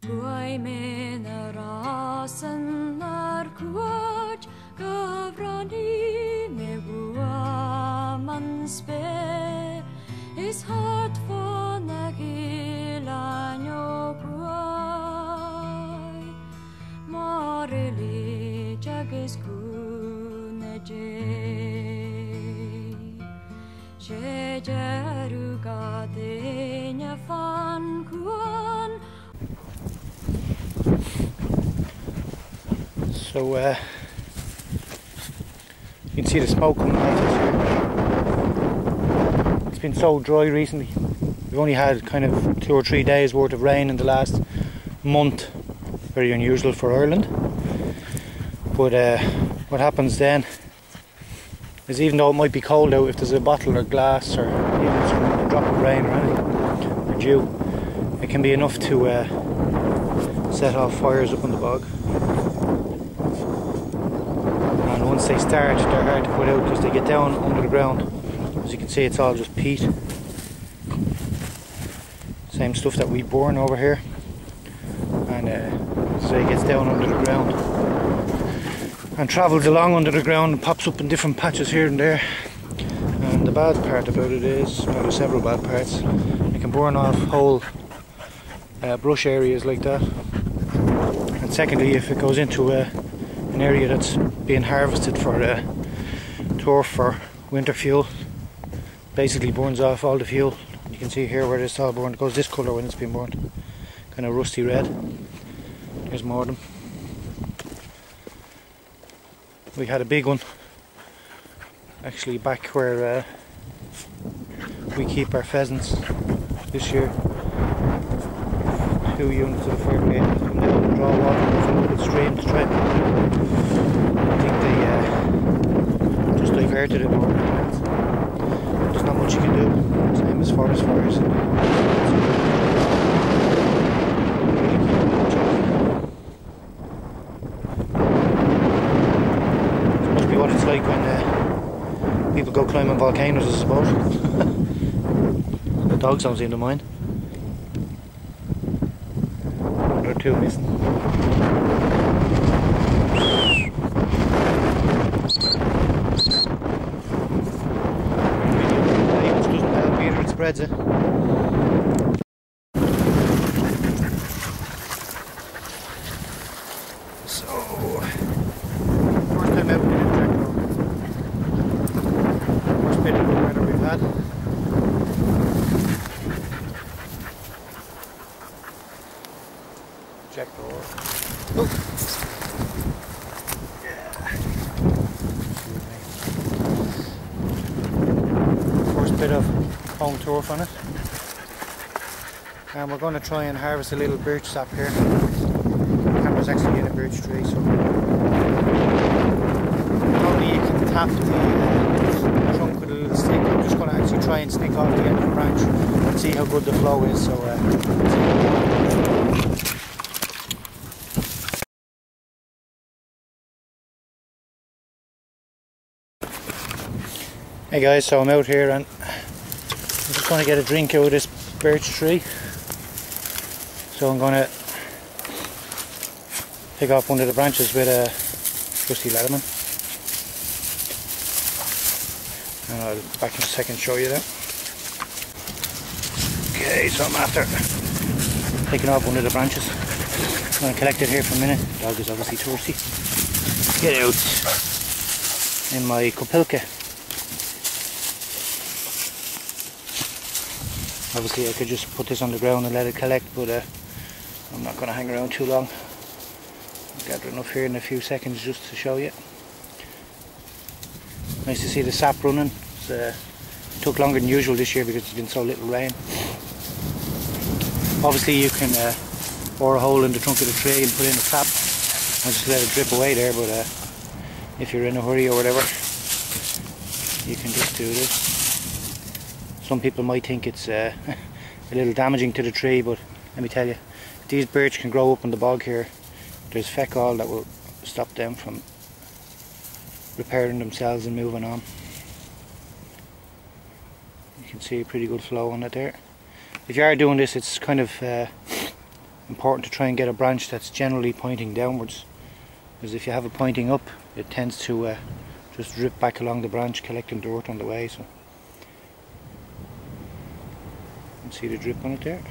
Is hard for nagilanyo guai Morili jagis kuneje Shejaruga denya fan kuan. So you can see the smoke coming out this here. It's been so dry recently. We've only had kind of 2 or 3 days worth of rain in the last month. Very unusual for Ireland. But what happens then is, even though it might be cold out, if there's a bottle or glass or even a drop of rain or anything, or dew, it can be enough to set off fires up on the bog. And once they start, they're hard to put out because they get down under the ground. As you can see, it's all just peat. Same stuff that we burn over here. And so it gets down under the ground and travels along under the ground and pops up in different patches here and there. And the bad part about it is, well, there's several bad parts. It can burn off whole brush areas like that. And secondly, if it goes into an area that's being harvested for turf or winter fuel, basically burns off all the fuel. You can see here where it's all burned. It goes this colour when it's been burnt, kind of rusty red. There's more of them. We had a big one actually back where we keep our pheasants this year. 2 units of the fire brigade come down and draw water from the local stream to try. I think they just diverted it more. There's not much you can do. Same as forest fires. What it's like when people go climbing volcanoes, I suppose. The dogs don't seem to mind. One or two missing. Which doesn't help either, it spreads it. So, first time out in Jacklore. First bit of the weather we've had. Jacklore. Oh. Yeah. First bit of home turf on it. And we're going to try and harvest a little birch sap here. The camera's actually in a birch tree, so probably you can tap the trunk with a little stick. I'm just going to actually try and snick off the end of the branch and see how good the flow is. So hey guys, so I'm out here and I'm just going to get a drink out of this birch tree. So I'm going to pick off one of the branches with a trusty Leatherman. And I'll be back in a second to show you that. Okay, so I'm after picking off one of the branches. I'm going to collect it here for a minute. The dog is obviously thirsty. Get out in my kopilka. Obviously I could just put this on the ground and let it collect, but I'm not going to hang around too long. I'll gather enough here in a few seconds just to show you. Nice to see the sap running. It took longer than usual this year because there's been so little rain. Obviously you can bore a hole in the trunk of the tree and put in a tap and just let it drip away there, but if you're in a hurry or whatever, you can just do this. Some people might think it's a little damaging to the tree, but let me tell you, if these birch can grow up in the bog here, there's feck all that will stop them from repairing themselves and moving on. You can see a pretty good flow on it there. If you are doing this, it's kind of important to try and get a branch that's generally pointing downwards, because if you have it pointing up, it tends to just drip back along the branch, collecting dirt on the way. So you can see the drip on it there.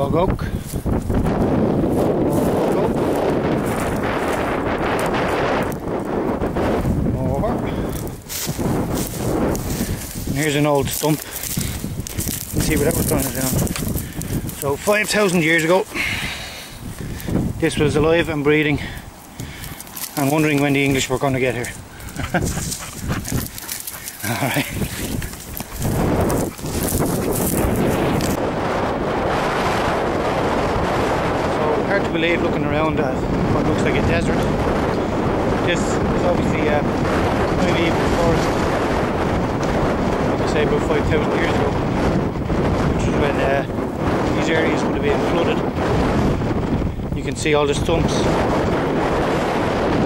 Bog oak. Over. And here's an old stump. You can see where that was going down. So 5,000 years ago, this was alive and breathing and wondering when the English were going to get here. Alright. Hard to believe looking around at what looks like a desert. This is obviously a primeval forest, like I say, about 5,000 years ago, which is when these areas would have been flooded. You can see all the stumps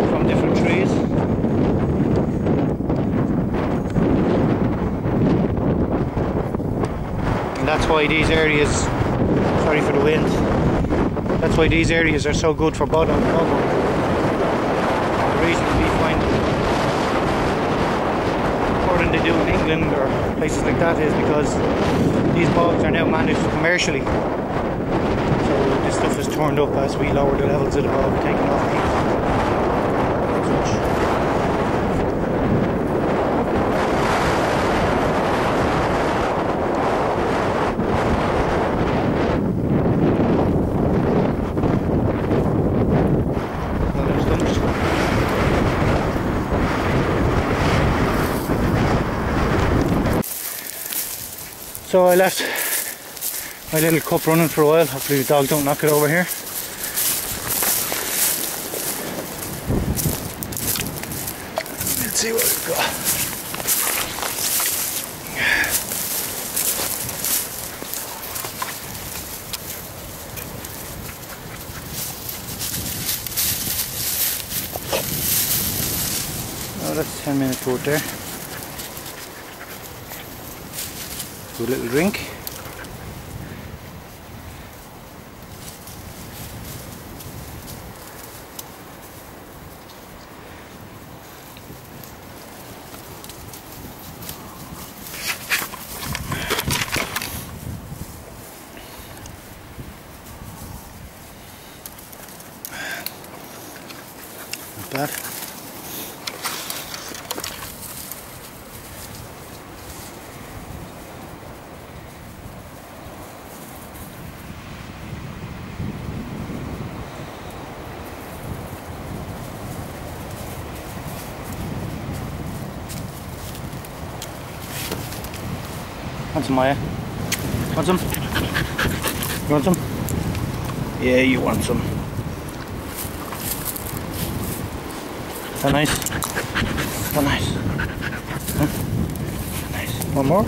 from different trees. And that's why these areas, sorry for the wind, that's why these areas are so good for bog oak. The reason we find them more than they do in England or places like that is because these bogs are now managed commercially. So this stuff is turned up as we lower the levels of the bog, taking off peaks. So I left my little cup running for a while. Hopefully the dog don't knock it over here. Let's see what we've got. Oh, that's 10 minutes out there. Do a little drink. Not bad. Want some, Maya? Want some? You want some? Yeah, you want some. Is that nice? Is that nice? Huh? Nice. One more?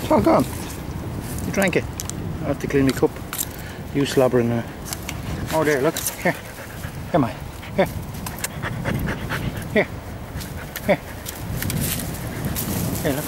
It's all gone. You drank it. I have to clean my cup. You slobbering. Oh, there, look. Here. Here, Maya. Here. Here. Here. Here, look.